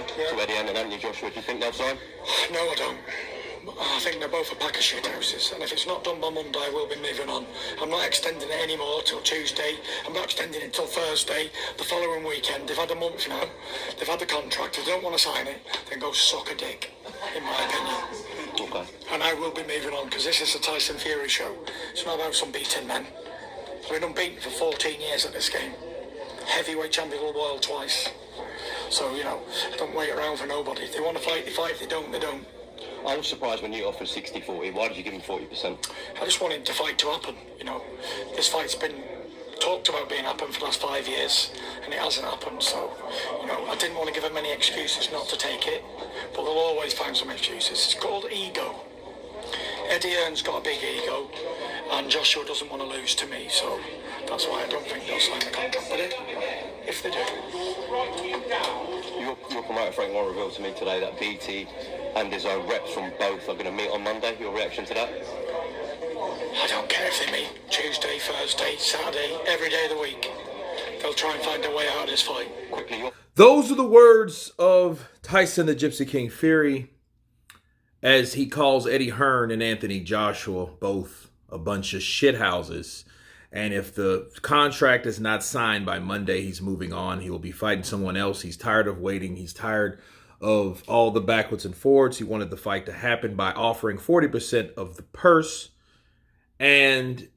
to Eddie Hearn and Anthony Joshua. Do you think they'll sign? No, I don't. I think they're both a pack of shit houses, and if it's not done by Monday, we'll be moving on. I'm not extending it anymore till Tuesday. I'm not extending it till Thursday, the following weekend. They've had a month now. They've had the contract. If they don't want to sign it, then go suck a dick, in my opinion. Okay. And I will be moving on, because this is a Tyson Fury show. It's not about some beating men. I've been unbeaten for 14 years at this game. Heavyweight champion of the world twice. So, I don't wait around for nobody. If they want to fight, they fight. If they don't, they don't. I was surprised when you offered 60-40. Why did you give him 40%? I just wanted the fight to happen, This fight's been talked about being happened for the last 5 years, and it hasn't happened, so, I didn't want to give him any excuses not to take it, but they'll always find some excuses. It's called ego. Eddie Hearn's got a big ego, and Joshua doesn't want to lose to me, so that's why I don't think they'll sign the contract with it, if they do. Your promoter Frank Warren revealed to me today that BT and his own reps from both are going to meet on Monday. Your reaction to that? I don't care if they meet Tuesday, Thursday, Saturday, every day of the week. They'll try and find a way out of this fight. Quickly, those are the words of Tyson the Gypsy King Fury, as he calls Eddie Hearn and Anthony Joshua both a bunch of shithouses. And if the contract is not signed by Monday, he's moving on. He will be fighting someone else. He's tired of waiting. He's tired of all the backwards and forwards. He wanted the fight to happen by offering 40% of the purse. And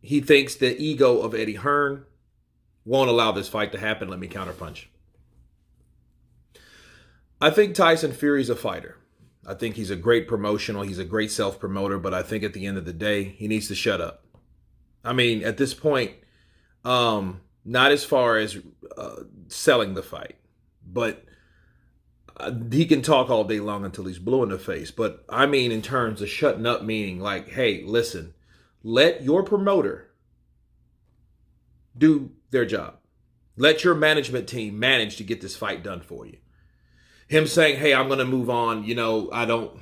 he thinks the ego of Eddie Hearn won't allow this fight to happen. Let me counterpunch. I think Tyson Fury's a fighter. I think he's a great promotional. He's a great self-promoter. But I think at the end of the day, he needs to shut up. I mean, at this point, not as far as selling the fight, but he can talk all day long until he's blue in the face. But I mean, in terms of shutting up, meaning like, hey, listen, let your promoter do their job. Let your management team manage to get this fight done for you. Him saying, hey, I'm going to move on,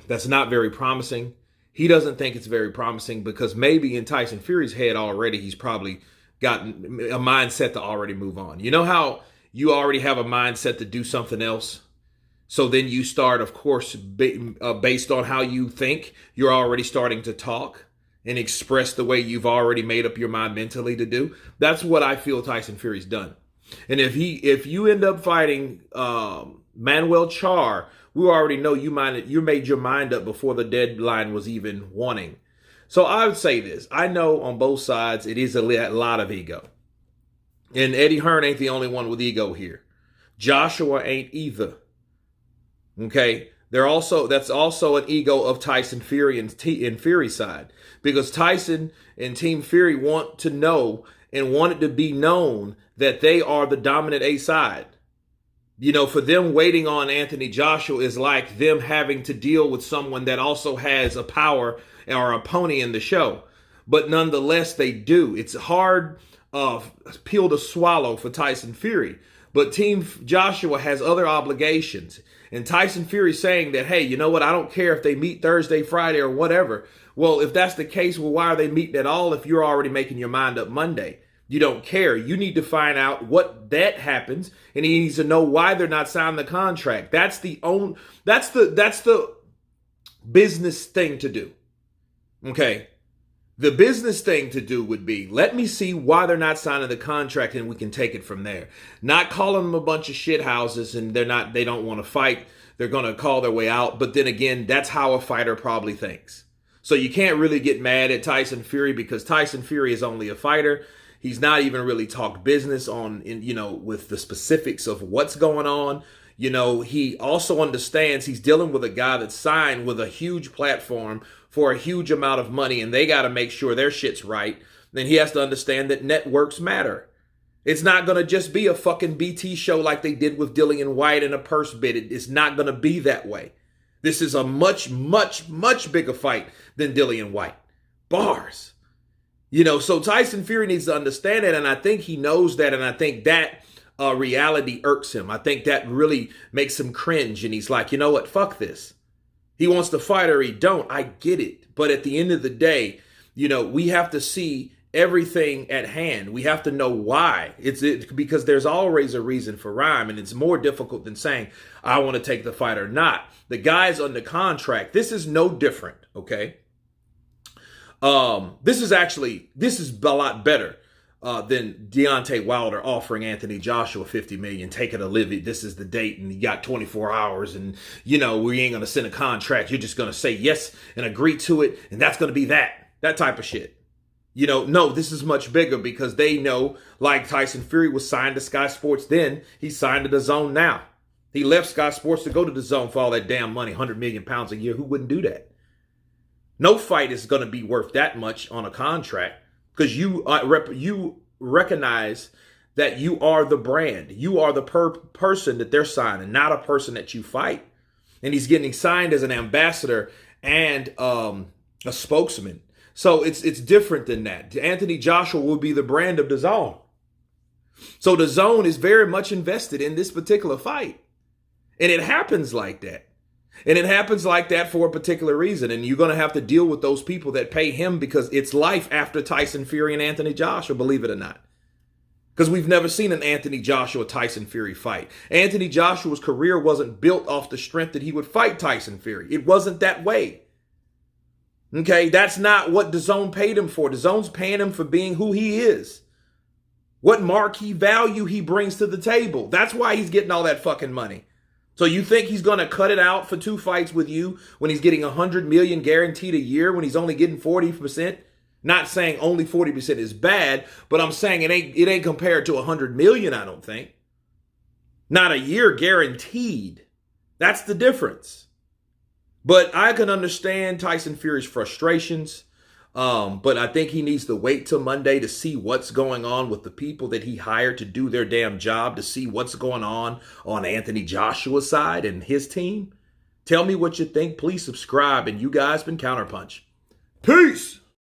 that's not very promising. He doesn't think it's very promising because maybe in Tyson Fury's head already, he's probably gotten a mindset to already move on. You know how you already have a mindset to do something else? So then you start, of course, based on how you think, you're already starting to talk and express the way you've already made up your mind mentally to do. That's what I feel Tyson Fury's done. And if you end up fighting Manuel Char, we already know you made your mind up before the deadline was even wanting. So I would say this. I know on both sides it is a lot of ego. And Eddie Hearn ain't the only one with ego here. Joshua ain't either. Okay? That's also an ego of Tyson Fury and Fury's side. Because Tyson and Team Fury want to know and want it to be known that they are the dominant A side. For them waiting on Anthony Joshua is like them having to deal with someone that also has a power or a pony in the show. But nonetheless, they do. It's a hard pill to swallow for Tyson Fury. But Team Joshua has other obligations. And Tyson Fury saying that, hey, you know what? I don't care if they meet Thursday, Friday, or whatever. Well, if that's the case, well, why are they meeting at all if you're already making your mind up Monday? You don't care. You need to find out what that happens, and he needs to know why they're not signing the contract. That's the business thing to do. Okay. The business thing to do would be, let me see why they're not signing the contract, and we can take it from there. Not calling them a bunch of shit houses and they don't want to fight. They're going to call their way out. But then again, that's how a fighter probably thinks. So you can't really get mad at Tyson Fury because Tyson Fury is only a fighter. He's not even really talked business with the specifics of what's going on. He also understands he's dealing with a guy that's signed with a huge platform for a huge amount of money, and they got to make sure their shit's right. Then he has to understand that networks matter. It's not going to just be a fucking BT show like they did with Dillian White and a purse bid. It's not going to be that way. This is a much, much, much bigger fight than Dillian White. Bars. So Tyson Fury needs to understand that, and I think he knows that, and I think that reality irks him. I think that really makes him cringe, and he's like, you know what, fuck this. He wants to fight or he don't. I get it. But at the end of the day, we have to see everything at hand. We have to know why. Because there's always a reason for rhyme, and it's more difficult than saying, I want to take the fight or not. The guy's under contract. This is no different, okay? This is a lot better than Deontay Wilder offering Anthony Joshua $50 million. Take it or live it. This is the date, and you got 24 hours, and we ain't gonna send a contract. You're just gonna say yes and agree to it, and that's gonna be that type of shit. No, this is much bigger because they know, like Tyson Fury was signed to Sky Sports then, he's signed to the Zone now. He left Sky Sports to go to the Zone for all that damn money, 100 million pounds a year. Who wouldn't do that? No fight is going to be worth that much on a contract because you recognize that you are the brand. You are the person that they're signing, not a person that you fight. And he's getting signed as an ambassador and a spokesman. So it's different than that. Anthony Joshua will be the brand of the Zone. So the Zone is very much invested in this particular fight. And it happens like that. And it happens like that for a particular reason. And you're going to have to deal with those people that pay him because it's life after Tyson Fury and Anthony Joshua, believe it or not. Because we've never seen an Anthony Joshua-Tyson Fury fight. Anthony Joshua's career wasn't built off the strength that he would fight Tyson Fury. It wasn't that way. Okay, that's not what DAZN paid him for. DAZN's paying him for being who he is. What marquee value he brings to the table. That's why he's getting all that fucking money. So you think he's going to cut it out for 2 fights with you when he's getting $100 million guaranteed a year when he's only getting 40%? Not saying only 40% is bad, but I'm saying it ain't compared to $100 million, I don't think. Not a year guaranteed. That's the difference. But I can understand Tyson Fury's frustrations. But I think he needs to wait till Monday to see what's going on with the people that he hired to do their damn job, to see what's going on Anthony Joshua's side and his team. Tell me what you think. Please subscribe. And you guys been Counterpunch. Peace.